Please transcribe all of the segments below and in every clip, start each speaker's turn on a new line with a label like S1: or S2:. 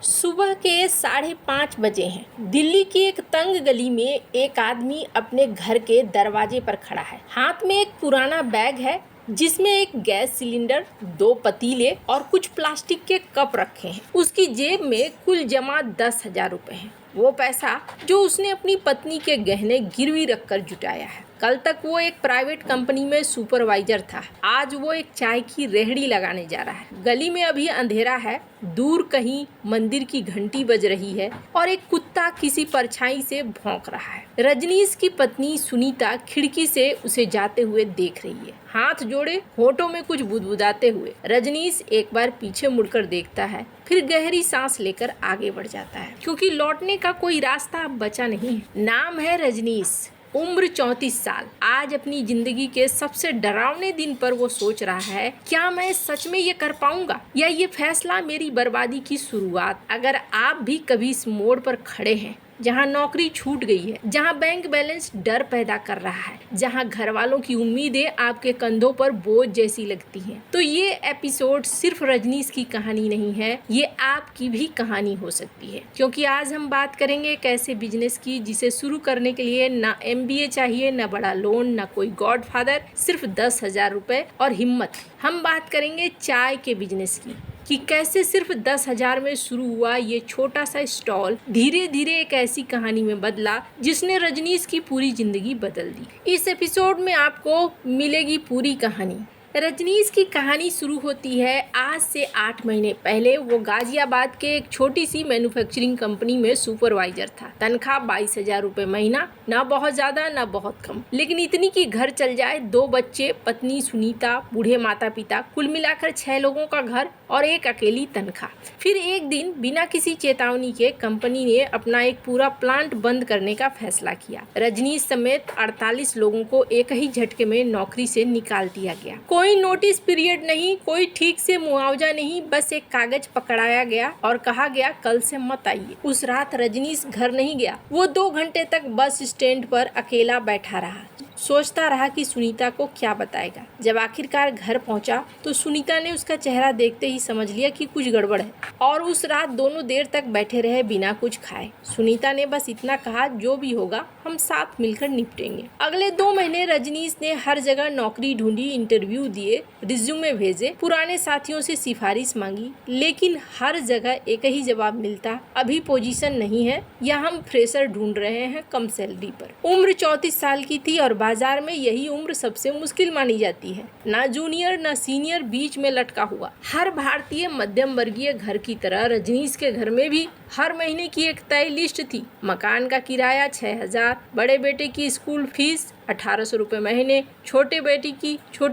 S1: सुबह के 5:30 बजे हैं। दिल्ली की एक तंग गली में एक आदमी अपने घर के दरवाजे पर खड़ा है। हाथ में एक पुराना बैग है जिसमें एक गैस सिलेंडर, 2 पतीले और कुछ प्लास्टिक के कप रखे हैं। उसकी जेब में कुल जमा 10,000 रुपए हैं। वो पैसा जो उसने अपनी पत्नी के गहने गिरवी रखकर जुटाया है। कल तक वो एक प्राइवेट कंपनी में सुपरवाइजर था। आज वो एक चाय की रेहड़ी लगाने जा रहा है। गली में अभी अंधेरा है। दूर कहीं मंदिर की घंटी बज रही है और एक कुत्ता किसी परछाई से भौंक रहा है। रजनीश की पत्नी सुनीता खिड़की से उसे जाते हुए देख रही है, हाथ जोड़े, होठों में कुछ बुदबुदाते हुए। रजनीश एक बार पीछे मुड़कर देखता है, फिर गहरी सांस लेकर आगे बढ़ जाता है, क्योंकि लौटने का कोई रास्ता अब बचा नहीं है। नाम है रजनीश, उम्र 34 साल। आज अपनी जिंदगी के सबसे डरावने दिन पर वो सोच रहा है, क्या मैं सच में ये कर पाऊंगा या ये फैसला मेरी बर्बादी की शुरुआत। अगर आप भी कभी इस मोड़ पर खड़े हैं जहां नौकरी छूट गई है, जहां बैंक बैलेंस डर पैदा कर रहा है, जहां घर वालों की उम्मीदें आपके कंधों पर बोझ जैसी लगती हैं, तो ये एपिसोड सिर्फ रजनीश की कहानी नहीं है, ये आपकी भी कहानी हो सकती है। क्योंकि आज हम बात करेंगे एक ऐसे बिजनेस की जिसे शुरू करने के लिए ना MBA चाहिए, ना बड़ा लोन, ना कोई गॉडफादर, सिर्फ 10,000 रुपए और हिम्मत। हम बात करेंगे चाय के बिजनेस की, कि कैसे सिर्फ 10,000 में शुरू हुआ ये छोटा सा स्टॉल धीरे धीरे एक ऐसी कहानी में बदला जिसने रजनीश की पूरी जिंदगी बदल दी। इस एपिसोड में आपको मिलेगी पूरी कहानी। रजनीश की कहानी शुरू होती है आज से 8 महीने पहले। वो गाजियाबाद के एक छोटी सी मैन्युफैक्चरिंग कंपनी में सुपरवाइजर था। तनख्वाह 22,000 रुपए महीना, ना बहुत ज्यादा ना बहुत कम, लेकिन इतनी कि घर चल जाए। 2 बच्चे, पत्नी सुनीता, बूढ़े माता पिता, कुल मिलाकर 6 लोगों का घर और एक अकेली तनख्वाह। फिर एक दिन बिना किसी चेतावनी के कंपनी ने अपना एक पूरा प्लांट बंद करने का फैसला किया। रजनीश समेत 48 लोगों को एक ही झटके में नौकरी से निकाल दिया गया। कोई नोटिस पीरियड नहीं, कोई ठीक से मुआवजा नहीं, बस एक कागज पकड़ाया गया और कहा गया कल से मत आइए। उस रात रजनीश घर नहीं गया। वो 2 घंटे तक बस स्टैंड पर अकेला बैठा रहा, सोचता रहा कि सुनीता को क्या बताएगा। जब आखिरकार घर पहुंचा तो सुनीता ने उसका चेहरा देखते ही समझ लिया कि कुछ गड़बड़ है, और उस रात दोनों देर तक बैठे रहे बिना कुछ खाए। सुनीता ने बस इतना कहा, जो भी होगा हम साथ मिलकर निपटेंगे। अगले 2 महीने रजनीश ने हर जगह नौकरी ढूंढी, इंटरव्यू दिए, रिज्यूमे भेजे, पुराने साथियों से सिफारिश मांगी, लेकिन हर जगह एक ही जवाब मिलता, अभी पोजीशन नहीं है या हम फ्रेशर ढूंढ रहे हैं कम सैलरी पर। उम्र 34 साल की थी और बाजार में यही उम्र सबसे मुश्किल मानी जाती है। ना जूनियर ना सीनियर, बीच में लटका हुआ। हर भारतीय मध्यम वर्गीय घर की तरह रजनीश के घर में भी हर महीने की एक तय लिस्ट थी। मकान का किराया 6,000, बड़े बेटे की स्कूल फीस 1,800 रुपए महीने, छोटी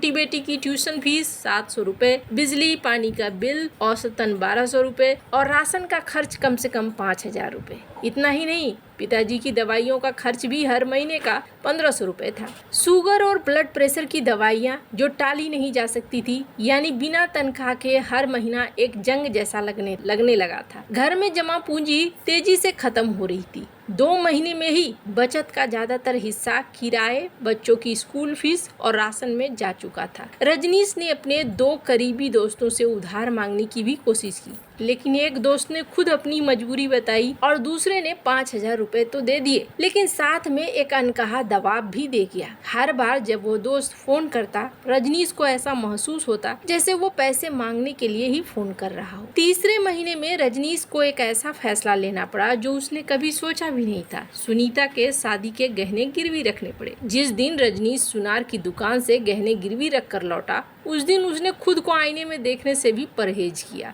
S1: बेटी की ट्यूशन फीस 700 रुपए, बिजली पानी का बिल औसतन 1,200 रुपए और राशन का खर्च कम से कम 5,000 रुपए। इतना ही नहीं, पिताजी की दवाइयों का खर्च भी हर महीने का 1,500 रुपए था। शुगर और ब्लड प्रेशर की दवाइयाँ जो टाली नहीं जा सकती थी, यानी बिना तनख्वाह के हर महीना एक जंग जैसा लगने लगा था। घर में जमा पूंजी तेजी से खत्म हो रही थी। 2 महीने में ही बचत का ज्यादातर हिस्सा किराए, बच्चों की स्कूल फीस और राशन में जा चुका था। रजनीश ने अपने 2 करीबी दोस्तों से उधार मांगने की भी कोशिश की, लेकिन एक दोस्त ने खुद अपनी मजबूरी बताई और दूसरे ने 5,000 रुपए तो दे दिए, लेकिन साथ में एक अनकहा दबाव भी दे गया। हर बार जब वो दोस्त फोन करता, रजनीश को ऐसा महसूस होता जैसे वो पैसे मांगने के लिए ही फोन कर रहा हो। तीसरे महीने में रजनीश को एक ऐसा फैसला लेना पड़ा जो उसने कभी सोचा भी नहीं था। सुनीता के शादी के गहने गिरवी रखने पड़े। जिस दिन रजनीश सुनार की दुकान से गहने गिरवी रख कर लौटा, उस दिन उसने खुद को आईने में देखने से भी परहेज किया।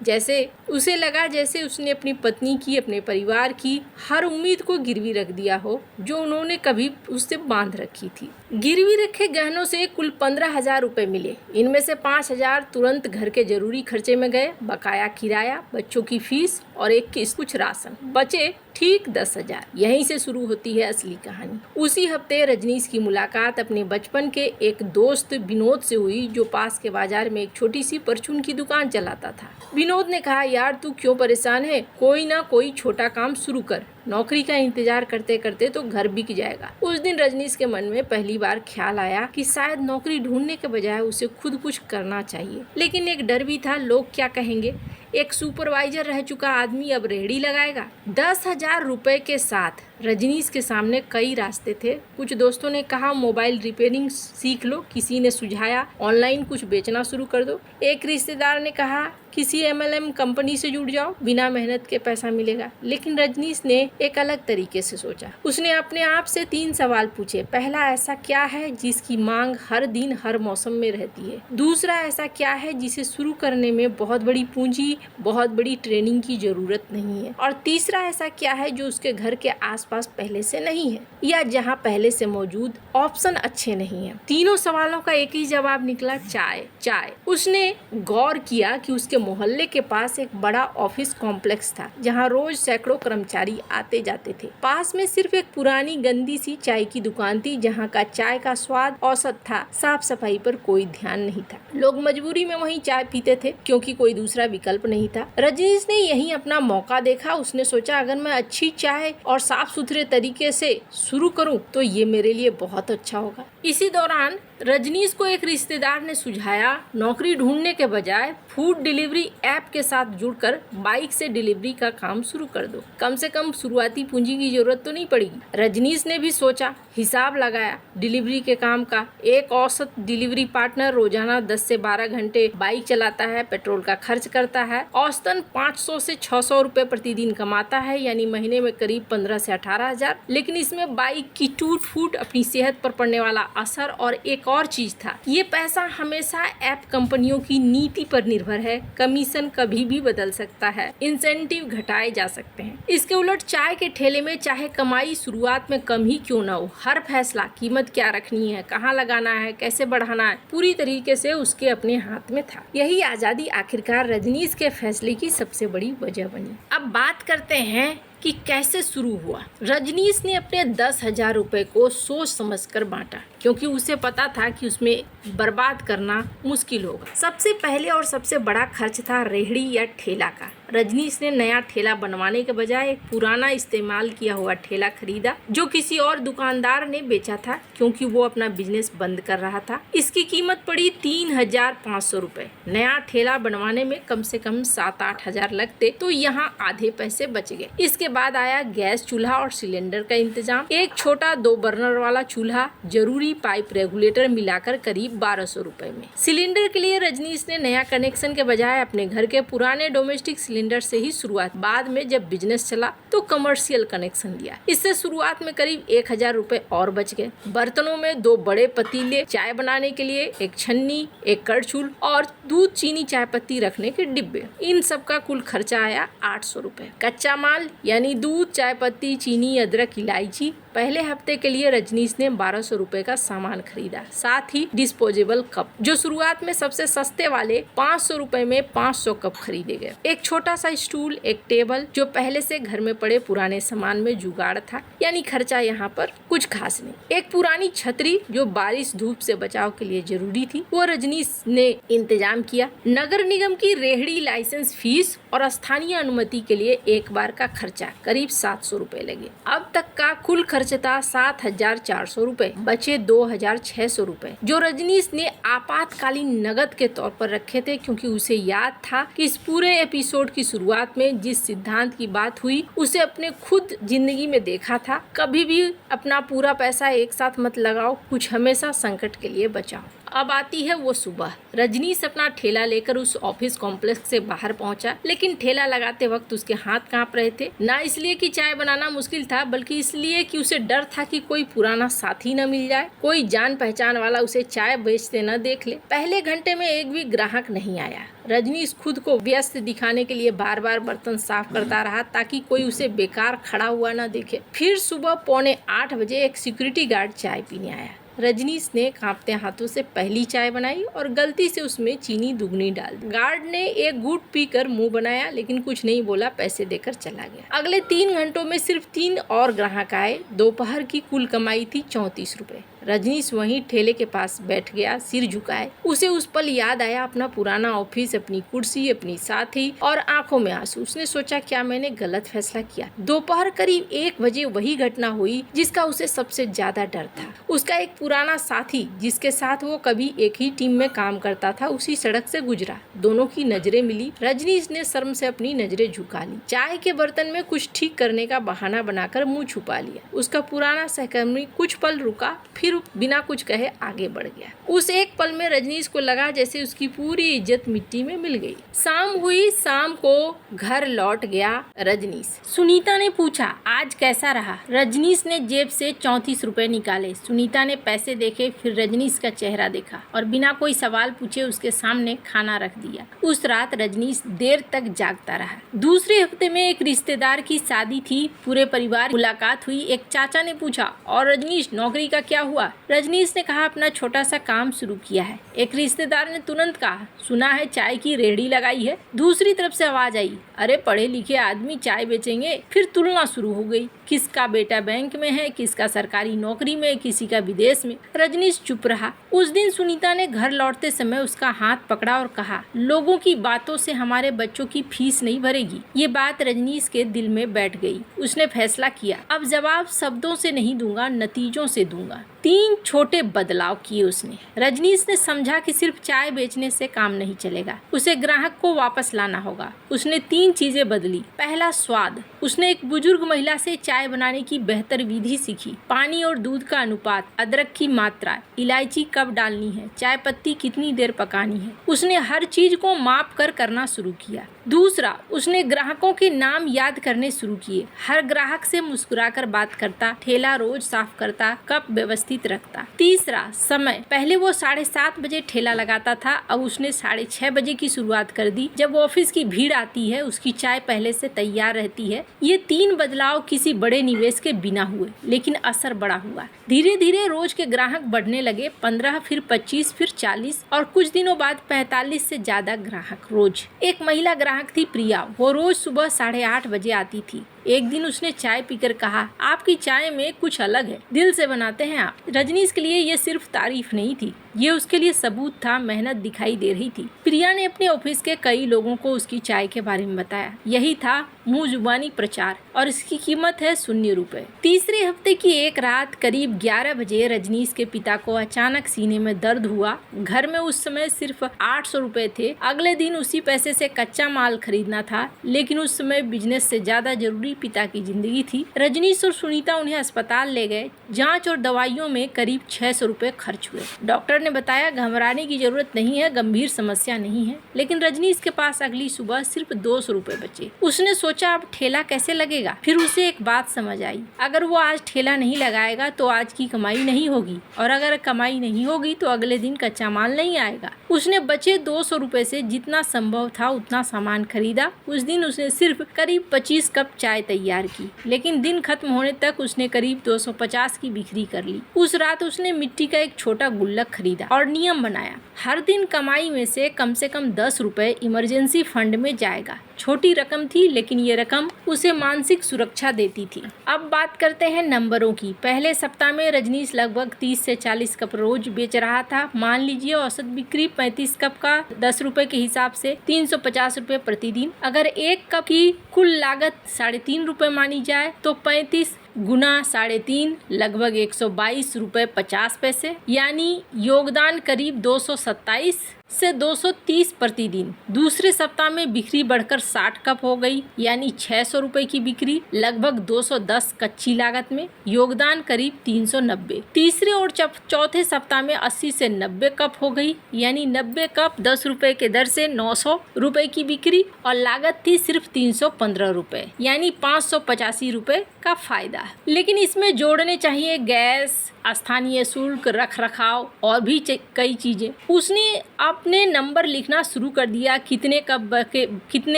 S1: उसे लगा जैसे उसने अपनी पत्नी की, अपने परिवार की हर उम्मीद को गिरवी रख दिया हो जो उन्होंने कभी उससे बांध रखी थी। गिरवी रखे गहनों से कुल 15,000 रुपए मिले। इनमें से 5,000 तुरंत घर के जरूरी खर्चे में गए, बकाया किराया, बच्चों की फीस और एक किस्त, कुछ राशन। बचे ठीक 10,000। यहीं से शुरू होती है असली कहानी। उसी हफ्ते रजनीश की मुलाकात अपने बचपन के एक दोस्त विनोद से हुई, जो पास के बाजार में एक छोटी सी परचून की दुकान चलाता था। विनोद ने कहा, यार तू क्यों परेशान है, कोई ना कोई छोटा काम शुरू कर, नौकरी का इंतजार करते करते तो घर बिक जाएगा। उस दिन रजनीश के मन में पहली बार ख्याल आया कि शायद नौकरी ढूंढने के बजाय उसे खुद कुछ करना चाहिए, लेकिन एक डर भी था, लोग क्या कहेंगे। एक सुपरवाइजर रह चुका आदमी अब रेहड़ी लगाएगा। 10,000 रुपए के साथ रजनीश के सामने कई रास्ते थे। कुछ दोस्तों ने कहा मोबाइल रिपेयरिंग सीख लो, किसी ने सुझाया ऑनलाइन कुछ बेचना शुरू कर दो, एक रिश्तेदार ने कहा किसी MLM कंपनी से जुड़ जाओ, बिना मेहनत के पैसा मिलेगा। लेकिन रजनीश ने एक अलग तरीके से सोचा। उसने अपने आप से 3 सवाल पूछे। पहला, ऐसा क्या है जिसकी मांग हर दिन हर मौसम में रहती है? दूसरा, ऐसा क्या है जिसे शुरू करने में बहुत बड़ी पूंजी, बहुत बड़ी ट्रेनिंग की जरूरत नहीं है? और तीसरा, ऐसा क्या है जो उसके घर के आसपास पहले से नहीं है या जहाँ पहले से मौजूद ऑप्शन अच्छे नहीं है? तीनों सवालों का एक ही जवाब निकला, चाय। उसने गौर किया कि उसके मोहल्ले के पास एक बड़ा ऑफिस कॉम्प्लेक्स था जहां रोज सैकड़ों कर्मचारी आते जाते थे। पास में सिर्फ एक पुरानी गंदी सी चाय की दुकान थी जहां का चाय का स्वाद औसत था, साफ सफाई पर कोई ध्यान नहीं था। लोग मजबूरी में वहीं चाय पीते थे क्योंकि कोई दूसरा विकल्प नहीं था। रजनीश ने यहीं अपना मौका देखा। उसने सोचा अगर मैं अच्छी चाय और साफ सुथरे तरीके से शुरू करूं तो ये मेरे लिए बहुत अच्छा होगा। इसी दौरान रजनीश को एक रिश्तेदार ने सुझाया नौकरी ढूंढने के बजाय फूड डिलीवरी ऐप के साथ जुड़कर बाइक से डिलीवरी का काम शुरू कर दो, कम से कम शुरुआती पूंजी की जरूरत तो नहीं पड़ेगी। रजनीश ने भी सोचा, हिसाब लगाया डिलीवरी के काम का। एक औसत डिलीवरी पार्टनर रोजाना 10 से 12 घंटे बाइक चलाता है, पेट्रोल का खर्च करता है, औसतन 500 से 600 रुपए प्रतिदिन कमाता है, यानी महीने में करीब 15 से 18,000। लेकिन इसमें बाइक की टूट फूट, अपनी सेहत पर पड़ने वाला असर और एक और चीज था, ये पैसा हमेशा ऐप कंपनियों की नीति पर निर्भर है। कमीशन कभी भी बदल सकता है, इंसेंटिव घटाए जा सकते हैं। इसके उलट चाय के ठेले में चाहे कमाई शुरुआत में कम ही क्यों ना हो, हर फैसला, कीमत क्या रखनी है, कहाँ लगाना है, कैसे बढ़ाना है, पूरी तरीके से उसके अपने हाथ में था। यही आजादी आखिरकार रजनीश के फैसले की सबसे बड़ी वजह बनी। अब बात करते हैं कि कैसे शुरू हुआ। रजनीश ने अपने 10,000 रुपए को सोच समझकर बांटा क्योंकि उसे पता था कि उसमें बर्बाद करना मुश्किल होगा। सबसे पहले और सबसे बड़ा खर्च था रेहड़ी या ठेला का। रजनीश ने नया ठेला बनवाने के बजाय एक पुराना इस्तेमाल किया हुआ ठेला खरीदा जो किसी और दुकानदार ने बेचा था क्योंकि वो अपना बिजनेस बंद कर रहा था। इसकी कीमत पड़ी 3,500 रुपए। नया ठेला बनवाने में कम से कम 7-8 हजार लगते तो यहाँ आधे पैसे बच गए। इसके बाद आया गैस चूल्हा और सिलेंडर का इंतजाम। एक छोटा 2 बर्नर वाला चूल्हा, जरूरी पाइप, रेगुलेटर मिलाकर करीब 1200 रुपए में। सिलेंडर के लिए रजनीश ने नया कनेक्शन के बजाय अपने घर के पुराने डोमेस्टिक सिलेंडर से ही शुरुआत। बाद में जब बिजनेस चला तो कमर्शियल कनेक्शन लिया। इससे शुरुआत में करीब 1,000 रुपए और बच गए। बर्तनों में 2 बड़े पतीले, चाय बनाने के लिए एक छन्नी, एक कड़छुल और दूध, चीनी, चाय पत्ती रखने के डिब्बे। इन सब का कुल खर्चा आया 800 रुपए। कच्चा माल यानी दूध, चाय पत्ती, चीनी, अदरक, इलायची। पहले हफ्ते के लिए रजनीश ने 1200 रुपए का सामान खरीदा, साथ ही डिस्पोजेबल कप जो शुरुआत में सबसे सस्ते वाले 500 रुपए में 500 कप खरीदे गए। एक छोटा सा स्टूल, एक टेबल जो पहले से घर में पड़े पुराने सामान में जुगाड़ था, यानी खर्चा यहाँ पर कुछ खास नहीं। एक पुरानी छतरी जो बारिश धूप से बचाव के लिए जरूरी थी, वो रजनीश ने इंतजाम किया। नगर निगम की रेहड़ी लाइसेंस फीस और स्थानीय अनुमति के लिए एक बार का खर्चा करीब 700 रुपए लगे। अब तक का कुल खर्च था 7,400 रुपए। बचे 2,600 रुपए जो रजनीश ने आपातकालीन नगद के तौर पर रखे थे क्योंकि उसे याद था कि इस पूरे एपिसोड की शुरुआत में जिस सिद्धांत की बात हुई उसे अपने खुद जिंदगी में देखा था। कभी भी अपना पूरा पैसा एक साथ मत लगाओ, कुछ हमेशा संकट के लिए बचाओ। अब आती है वो सुबह। रजनीश अपना ठेला लेकर उस ऑफिस कॉम्प्लेक्स से बाहर पहुंचा, लेकिन ठेला लगाते वक्त उसके हाथ कांप रहे थे। ना इसलिए कि चाय बनाना मुश्किल था, बल्कि इसलिए कि उसे डर था कि कोई पुराना साथी न मिल जाए, कोई जान पहचान वाला उसे चाय बेचते न देख ले। पहले घंटे में एक भी ग्राहक नहीं आया। रजनीश खुद को व्यस्त दिखाने के लिए बार बार बर्तन साफ करता रहा ताकि कोई उसे बेकार खड़ा हुआ न देखे। फिर सुबह 7:45 बजे एक सिक्योरिटी गार्ड चाय पीने आया। रजनीश ने कांपते हाथों से पहली चाय बनाई और गलती से उसमें चीनी दुगनी डाल दी। गार्ड ने एक घूंट पीकर मुंह बनाया लेकिन कुछ नहीं बोला, पैसे देकर चला गया। अगले 3 घंटों में सिर्फ 3 और ग्राहक आए। दोपहर की कुल कमाई थी 34 रुपए। रजनीश वहीं ठेले के पास बैठ गया, सिर झुकाए। उसे उस पल याद आया अपना पुराना ऑफिस, अपनी कुर्सी, अपनी साथी और आंखों में आंसू। उसने सोचा, क्या मैंने गलत फैसला किया? दोपहर करीब 1 बजे वही घटना हुई जिसका उसे सबसे ज्यादा डर था। उसका एक पुराना साथी जिसके साथ वो कभी एक ही टीम में काम करता था, उसी सड़क से गुजरा। दोनों की नजरें मिली। रजनीश ने शर्म से अपनी नजरें झुका ली। चाय के बर्तन में कुछ ठीक करने का बहाना बनाकर मुंह छुपा लिया। उसका पुराना सहकर्मी कुछ पल रुका, फिर बिना कुछ कहे आगे बढ़ गया। उस एक पल में रजनीश को लगा जैसे उसकी पूरी इज्जत मिट्टी में मिल गई। शाम हुई। शाम को घर लौट गया रजनीश। सुनीता ने पूछा, आज कैसा रहा? रजनीश ने जेब से 34 रुपए निकाले। सुनीता ने पैसे देखे, फिर रजनीश का चेहरा देखा और बिना कोई सवाल पूछे उसके सामने खाना रख दिया। उस रात रजनीश देर तक जागता रहा। दूसरे हफ्ते में एक रिश्तेदार की शादी थी। पूरे परिवार मुलाकात हुई। एक चाचा ने पूछा, और रजनीश, नौकरी का क्या हुआ? रजनीश ने कहा, अपना छोटा सा काम शुरू किया है। एक रिश्तेदार ने तुरंत कहा, सुना है चाय की रेहड़ी लगाई है। दूसरी तरफ से आवाज आई, अरे पढ़े लिखे आदमी चाय बेचेंगे? फिर तुलना शुरू हो गई, किसका बेटा बैंक में है, किसका सरकारी नौकरी में, किसी का विदेश में। रजनीश चुप रहा। उस दिन सुनीता ने घर लौटते समय उसका हाथ पकड़ा और कहा, लोगों की बातों से हमारे बच्चों की फीस नहीं भरेगी। ये बात रजनीश के दिल में बैठ गई। उसने फैसला किया, अब जवाब शब्दों से नहीं दूंगा, नतीजों से दूंगा। 3 छोटे बदलाव किए उसने। रजनीश ने समझा कि सिर्फ चाय बेचने से काम नहीं चलेगा, उसे ग्राहक को वापस लाना होगा। उसने 3 चीजें बदली। पहला, स्वाद। उसने एक बुजुर्ग महिला से चाय बनाने की बेहतर विधि सीखी। पानी और दूध का अनुपात, अदरक की मात्रा, इलायची कब डालनी है, चाय पत्ती कितनी देर पकानी है। उसने हर चीज को माप कर करना शुरू किया। दूसरा, उसने ग्राहकों के नाम याद करने शुरू किए। हर ग्राहक से मुस्कुराकर बात करता, ठेला रोज साफ करता, कप व्यवस्थित रखता। तीसरा, समय। पहले वो 7:30 बजे ठेला लगाता था, अब उसने 6:30 बजे की शुरुआत कर दी। जब ऑफिस की भीड़ आती है, उसकी चाय पहले से तैयार रहती है। ये 3 बदलाव किसी बड़े निवेश के बिना हुए, लेकिन असर बड़ा हुआ। धीरे धीरे रोज के ग्राहक बढ़ने लगे। 15, फिर 25, फिर 40 और कुछ दिनों बाद 45 से ज्यादा ग्राहक रोज। एक महिला ग्राहक थी, प्रिया। वो रोज सुबह 8:30 बजे आती थी। एक दिन उसने चाय पीकर कहा, आपकी चाय में कुछ अलग है, दिल से बनाते हैं आप। रजनीश के लिए ये सिर्फ तारीफ नहीं थी, ये उसके लिए सबूत था, मेहनत दिखाई दे रही थी। प्रिया ने अपने ऑफिस के कई लोगों को उसकी चाय के बारे में बताया। यही था मुंह जुबानी प्रचार, और इसकी कीमत है 0 रुपए। तीसरे हफ्ते की एक रात करीब 11 बजे रजनीश के पिता को अचानक सीने में दर्द हुआ। घर में उस समय सिर्फ 800 रुपए थे। अगले दिन उसी पैसे से कच्चा माल खरीदना था, लेकिन उस समय बिजनेस से ज्यादा जरूरी पिता की जिंदगी थी। रजनीश और सुनीता उन्हें अस्पताल ले गए। जांच और दवाइयों में करीब 600 रुपए खर्च हुए। डॉक्टर ने बताया, घबराने की जरूरत नहीं है, गंभीर समस्या नहीं है। लेकिन रजनीश के पास अगली सुबह सिर्फ 200 रुपए बचे। उसने सोचा, अब ठेला कैसे लगेगा? फिर उसे एक बात समझ आई, अगर वो आज ठेला नहीं लगाएगा तो आज की कमाई नहीं होगी, और अगर कमाई नहीं होगी तो अगले दिन कच्चा माल नहीं आएगा। उसने बचे 200 रुपए से जितना संभव था उतना सामान खरीदा। उस दिन उसने सिर्फ करीब 25 कप चाय तैयार की, लेकिन दिन खत्म होने तक उसने करीब 250 की बिक्री कर ली। उस रात उसने मिट्टी का एक छोटा गुल्लक खरीदा और नियम बनाया, हर दिन कमाई में से कम 10 रुपए इमरजेंसी फंड में जाएगा। छोटी रकम थी, लेकिन ये रकम उसे मानसिक सुरक्षा देती थी। अब बात करते हैं नंबरों की। पहले सप्ताह में रजनीश लगभग 30 से 40 कप रोज बेच रहा था। मान लीजिए औसत बिक्री 35 कप का 10 रुपए के हिसाब से 350 रुपए प्रतिदिन। अगर 1 कप की कुल लागत 3.5 रुपए मानी जाए तो 35 गुना 3.5 लगभग 122 रुपए 50 पैसे, यानी योगदान करीब 227 से 230 प्रतिदिन। दूसरे सप्ताह में बिक्री बढ़कर 60 कप हो गई, यानी 600 रुपए की बिक्री, लगभग 210 कच्ची लागत में, योगदान करीब 390। तीसरे और चौथे सप्ताह में 80 से 90 कप हो गई, यानी 90 कप 10 रुपए के दर से 900 रुपए की बिक्री, और लागत थी सिर्फ 315 रुपए, यानी 585 रुपए का फायदा। लेकिन इसमें जोड़ने चाहिए गैस, स्थानीय शुल्क, रख रखाव और भी कई चीजें। उसने अब आपने नंबर लिखना शुरू कर दिया, कितने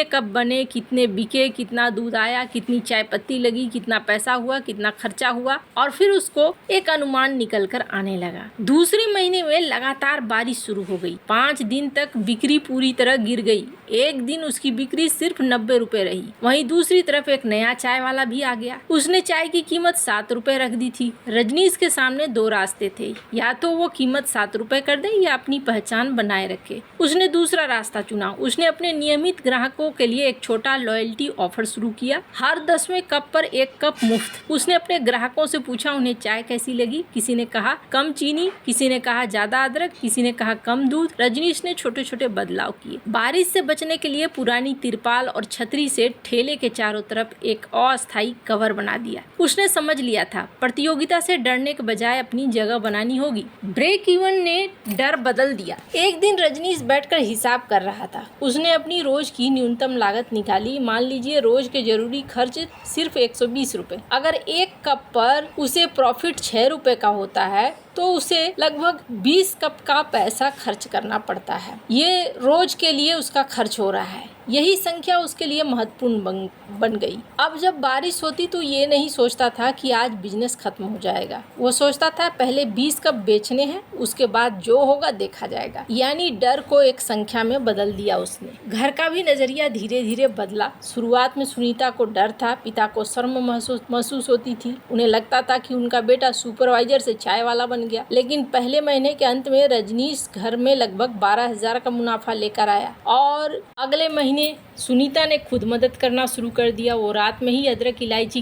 S1: कप बने, कितने बिके, कितना दूध आया, कितनी चाय पत्ती लगी, कितना पैसा हुआ, कितना खर्चा हुआ, और फिर उसको एक अनुमान निकल कर आने लगा। दूसरे महीने में लगातार बारिश शुरू हो गई। 5 दिन तक बिक्री पूरी तरह गिर गई। एक दिन उसकी बिक्री सिर्फ 90 रुपए रही। वहीं दूसरी तरफ एक नया चाय वाला भी आ गया। उसने चाय की कीमत 7 रुपए रख दी थी। रजनीश के सामने 2 रास्ते थे, या तो वो कीमत 7 रुपए कर दे या अपनी पहचान बनाए रखे। उसने दूसरा रास्ता चुना। उसने अपने नियमित ग्राहकों के लिए एक छोटा लॉयल्टी ऑफर शुरू किया, हर 10वें कप पर 1 कप मुफ्त। उसने अपने ग्राहकों से पूछा उन्हें चाय कैसी लगी। किसी ने कहा कम चीनी, किसी ने कहा ज्यादा अदरक, किसी ने कहा कम दूध। रजनीश ने छोटे छोटे बदलाव किए। बारिश से बचने के लिए पुरानी तिरपाल और छतरी से ठेले के चारों तरफ एक अस्थायी कवर बना दिया। उसने समझ लिया था प्रतियोगिता से डरने के बजाय अपनी जगह बनानी होगी। ब्रेक इवन ने डर बदल दिया। एक दिन रजनीश बैठकर हिसाब कर रहा था। उसने अपनी रोज की न्यूनतम लागत निकाली। मान लीजिए रोज के जरूरी खर्च सिर्फ 120 रुपए। अगर 1 कप पर उसे प्रॉफिट 6 रुपए का होता है तो उसे लगभग 20 कप का पैसा खर्च करना पड़ता है। ये रोज के लिए उसका खर्च हो रहा है। यही संख्या उसके लिए महत्वपूर्ण बन गई। अब जब बारिश होती तो ये नहीं सोचता था कि आज बिजनेस खत्म हो जाएगा। वो सोचता था पहले 20 कप बेचने हैं, उसके बाद जो होगा देखा जाएगा। यानी डर को एक संख्या में बदल दिया उसने। घर का भी नजरिया धीरे धीरे बदला। शुरुआत में सुनीता को डर था, पिता को शर्म महसूस होती थी। उन्हें लगता था कि उनका बेटा सुपरवाइजर से चाय वाला बन गया। लेकिन पहले महीने के अंत में रजनीश घर में लगभग 12,000 का मुनाफा लेकर आया। और अगले महीने सुनीता ने खुद मदद करना शुरू कर दिया। वो रात में ही अदरक इलायची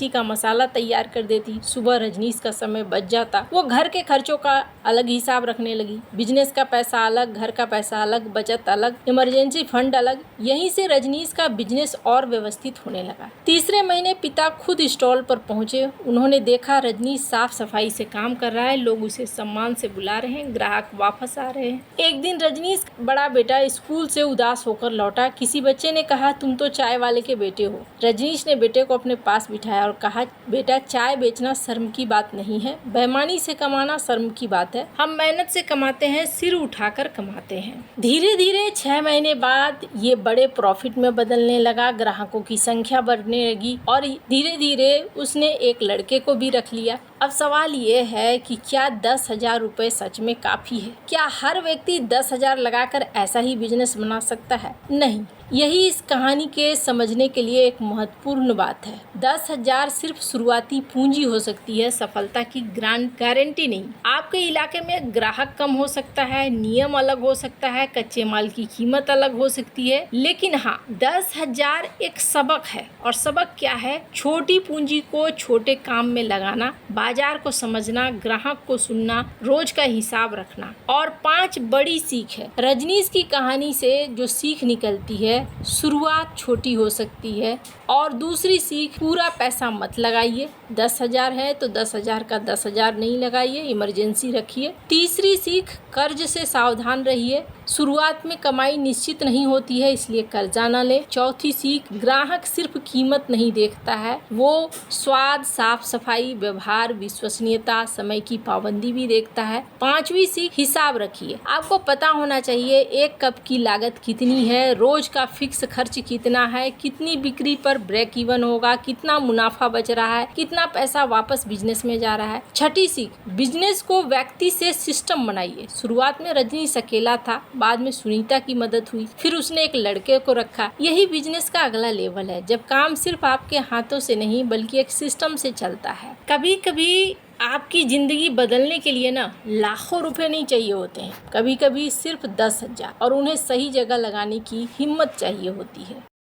S1: का मसाला तैयार कर देती। सुबह रजनीश का समय बच जाता। वो घर के खर्चों का अलग हिसाब रखने लगी। बिजनेस का पैसा अलग, घर का पैसा अलग, बचत अलग, इमरजेंसी फंड अलग। यहीं से रजनीश का बिजनेस और व्यवस्थित होने लगा। तीसरे महीने पिता खुद स्टॉल पर पहुंचे। उन्होंने देखा रजनीश साफ सफाई से काम कर रहा है, लोग उसे सम्मान से बुला रहे हैं, ग्राहक वापस आ रहे हैं। एक दिन रजनीश बड़ा बेटा स्कूल से उदास होकर लौटा। किसी बच्चे ने कहा तुम तो चाय वाले के बेटे हो। रजनीश ने बेटे को अपने पास बिठाया और कहा बेटा चाय बेचना शर्म की बात नहीं है, बेईमानी से कमाना शर्म की बात है। हम मेहनत से कमाते हैं, सिर उठाकर कमाते हैं। धीरे धीरे 6 महीने बाद ये बड़े प्रॉफिट में बदलने लगा। ग्राहकों की संख्या बढ़ने लगी और धीरे धीरे उसने एक लड़के को भी रख लिया। अब सवाल ये है कि क्या 10,000 रुपए सच में काफी है? क्या हर व्यक्ति 10,000 लगाकर ऐसा ही बिजनेस बना सकता है? नहीं। यही इस कहानी के समझने के लिए एक महत्वपूर्ण बात है। 10,000 सिर्फ शुरुआती पूंजी हो सकती है, सफलता की गारंटी नहीं। आपके इलाके में ग्राहक कम हो सकता है, नियम अलग हो सकता है, कच्चे माल की कीमत अलग हो सकती है, लेकिन हाँ 10,000 एक सबक है। और सबक क्या है? छोटी पूंजी को छोटे काम में लगाना, बाजार को समझना, ग्राहक को सुनना, रोज का हिसाब रखना। और 5 बड़ी सीख है रजनीश की कहानी से जो सीख निकलती है, शुरुआत छोटी हो सकती है। और दूसरी सीख, पूरा पैसा मत लगाइए। 10,000 है तो 10,000 का 10,000 नहीं लगाइए, इमरजेंसी रखिए। तीसरी सीख, कर्ज से सावधान रहिए। शुरुआत में कमाई निश्चित नहीं होती है, इसलिए कर्जा न ले। चौथी सीख, ग्राहक सिर्फ कीमत नहीं देखता है, वो स्वाद, साफ सफाई, व्यवहार, विश्वसनीयता, समय की पाबंदी भी देखता है। 5वीं सीख, हिसाब रखिए। आपको पता होना चाहिए 1 कप की लागत कितनी है, रोज का फिक्स खर्च कितना है, कितनी बिक्री पर ब्रेक इवन होगा, कितना मुनाफा बच रहा है, कितना पैसा वापस बिजनेस में जा रहा है। 6ठी सीख, बिजनेस को व्यक्ति से सिस्टम बनाइए। शुरुआत में रजनीश अकेला था, बाद में सुनीता की मदद हुई, फिर उसने एक लड़के को रखा। यही बिजनेस का अगला लेवल है, जब काम सिर्फ आपके हाथों से नहीं बल्कि एक सिस्टम से चलता है। कभी कभी आपकी जिंदगी बदलने के लिए ना लाखों रुपए नहीं चाहिए होते हैं, कभी कभी सिर्फ 10,000 और उन्हें सही जगह लगाने की हिम्मत चाहिए होती है।